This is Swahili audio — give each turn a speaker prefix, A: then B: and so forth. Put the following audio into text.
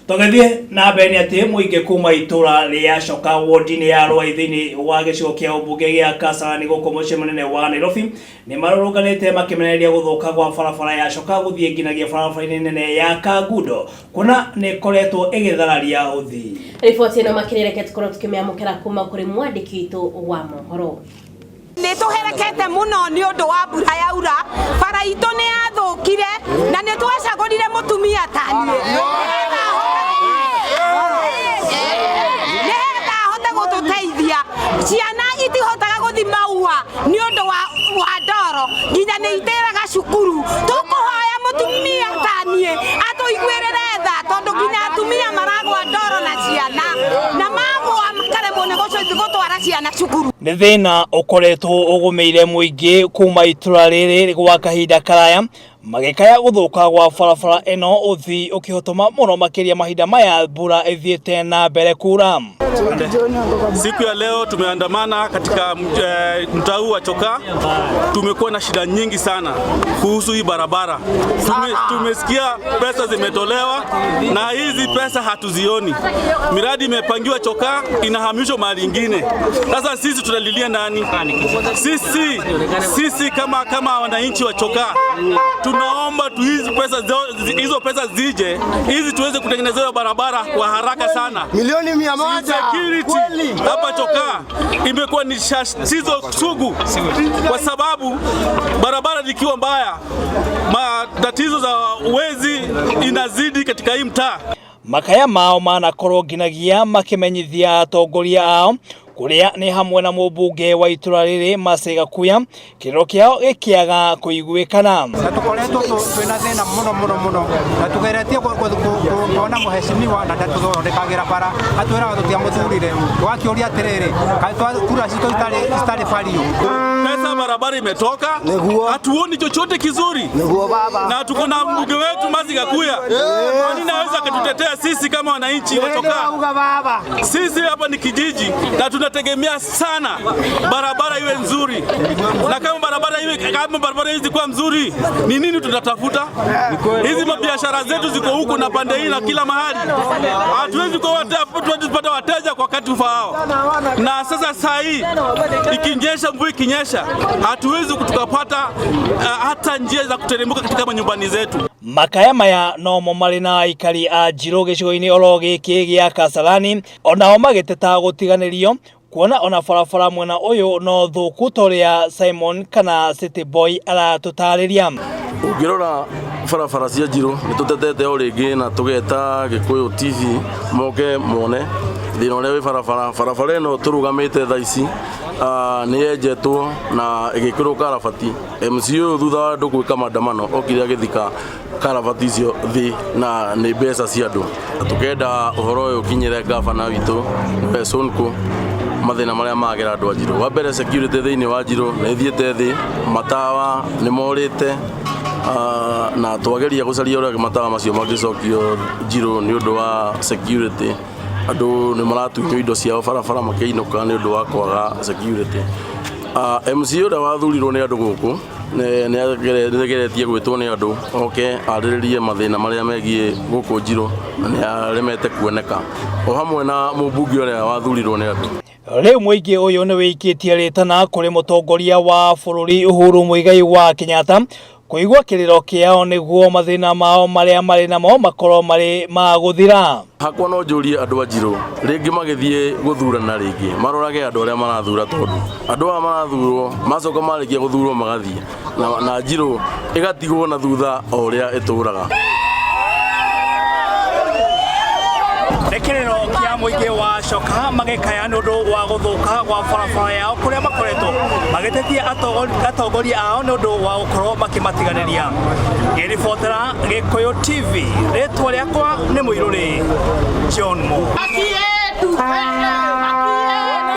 A: Togethie na beni ati muingi kuma itura ria Coka wardini ya Rwaithini wa gicigo kia ubunge gia Kasarani guku mucii munene wa Nairobi ni marũrũnganĩte makimenereria guthuka gwa barabara ya Coka guthie nginagia barabara nene ya Kangundo kuna ni koretwo igithararia uthi.
B: Riboti ino makirĩreke tukorwo tukimiamũkĩra kuma kuri mwandĩki witũ wa mohoro.
C: Nĩ tũherekete mũno nĩ ũndũ wa mbura yaura, bara itũ nĩ yathũkire na nĩ twacagũrire mũtumia tani. Nĩgetha ahote gũtũteithia, ciana itihotaga gũthi maua nĩ ũndũ wa ndoro, nginya nĩ itĩraga cukuru. Tũkũhoya mũtumia tani atũiguĩrĩre tha tondũ nginya atumia maragwa ndoro na ciana na magwa makaremwo nĩ gũtwara ciana cukuru.
A: Nĩ thĩna ũkoretwo ũgũmĩire mũingĩ kuma itura rĩrĩ gwa kahinda karaya magĩkaya gũthũka gwa barabara ĩno uthi ũkĩhotoma mũno makĩria mahinda maya mbura ĩthiĩte na mbere kura.
D: Siku ya leo tumeandamana katika mtaa wa Coka. Tumekuwa na shida nyingi sana kuhusu hii barabara. Tumesikia pesa zimetolewa na hizi pesa hatuzioni. Miradi imepangiwa Coka inahamishwa mahali ingine. Sasa sisi tunalilia nani? Sisi kama wananchi wa Coka tunaomba hizo pesa zije hizi tuweze kutengenezewa barabara kwa haraka sana.
E: Milioni 100.
D: Security hapa Coka imekuwa ni tatizo sugu kwa sababu barabara zikiwa mbaya matatizo za wezi inazidi katika hii mtaa.
A: Makaya mao manakorwo nginagia makimenyithia atongoria ao kuria ni hamwe na mũmbunge wa itura rĩrĩ Mercy Gakuya kĩrĩro kĩao gĩkĩaga kũiguĩkana.
E: Tukoretwo twĩna thĩna mũno na tugeretie kuona mũheshimiwa na ndatuthondekagĩra bara atwĩraga tũtiamũthurire wakĩũria atĩrĩrĩ kura citũ itarĩ bario.
D: Pesa barabara imetoka, hatuoni chochote kizuri na tuko na mbunge wetu Mercy Gakuya. Nani naweza kututetea sisi kama wananchi wa Coka? Sisi hapa ni kijiji na tunategemea sana barabara iwe nzuri, na kama barabara hizi kwa mzuri ni nini tutatafuta? Hizi mabiashara zetu ziko huku na pande hii na kila mahali, hatuwezi kupata wateja kwa wakati ufaao. Na sasa saa hii ikinyesha, mvua ikinyesha, hatuwezi tukapata hata njia za kuteremka katika manyumbani zetu.
A: Makaya maya no mo marĩ na aikari a Njirũ gĩcigo-inĩ oro gĩkĩ gĩa Kasarani onao magĩteta gũtiganĩrio kuona ona barabara mwena ũyũ no thũku torĩa Simon kana City Boy aratũtarĩria.
F: Ũngĩrora barabara cia Njirũ nĩtũtetete o rĩngĩ na tũgeta Gĩkũyũ TV moke mone thĩna ũrĩa wĩ barabara ĩno tũrũgamĩte thaa ici nĩ yenjetwo na ĩgĩkĩrwo karabati. MC ũyũ thutha wa andũ gwĩka maandamano okire agĩthika karabati icio thĩ na nĩ mbeca cia andũ. Tũkenda ũhoro ũyũ ũkinyĩre ngabana witũ Sonko mathĩna marĩa magera andũ a Njirũ. Wa mbere security thĩinĩ wa Njirũ nĩ ĩthiĩte thĩ, matawa nĩ morĩte na twageria gũcaria ũrĩa matawa macio mangĩcokio Njirũ nĩ ũndũ wa security. Andũ nĩ maratunywo indo ciao barabara makĩinũka nĩ ũndũ wa kwaga security. MC ũrĩa wathurirwo nĩ andũ gũkũ nĩageretie gwĩtwo nĩ andũ oke arĩrĩrie mathĩna marĩa megiĩ gũkũ Njirũ na nĩaremete kuoneka o hamwe na mũmbunge ũrĩa wathurirwo nĩ andũ.
A: Rĩu mũingĩ ũyũ nĩ wĩikĩtie rĩtana kũrĩ mũtongoria wa bũrũri Uhuru Muigai wa Kenyatta kũigua kĩrĩro kĩao nĩguo mathĩna mao marĩa marĩ namo makorwo marĩ ma gũthira.
F: Hakwa no njũrie andũ a Njirũ rĩngĩ magĩthiĩ gũthurana rĩngĩ marorage andũ arĩa marathura tondũ andũ aya marathurwo macoka marĩkia gũthurwo magathiĩ na Njirũ ĩgatigwo na thutha o ũrĩa ĩtũraga.
A: Kĩrĩro kĩa mũingĩ wa Coka magĩkaya nĩ ũndũ wa gũthũka gwa barabara yao kũrĩa makoretwo magĩtetia atongoria ao nĩ ũndũ wa gũkorwo makĩmatiganĩria. Ngĩribotera Gĩkũyũ TV, rĩtwa rĩakwa nĩ Mũirũrĩ John Mo.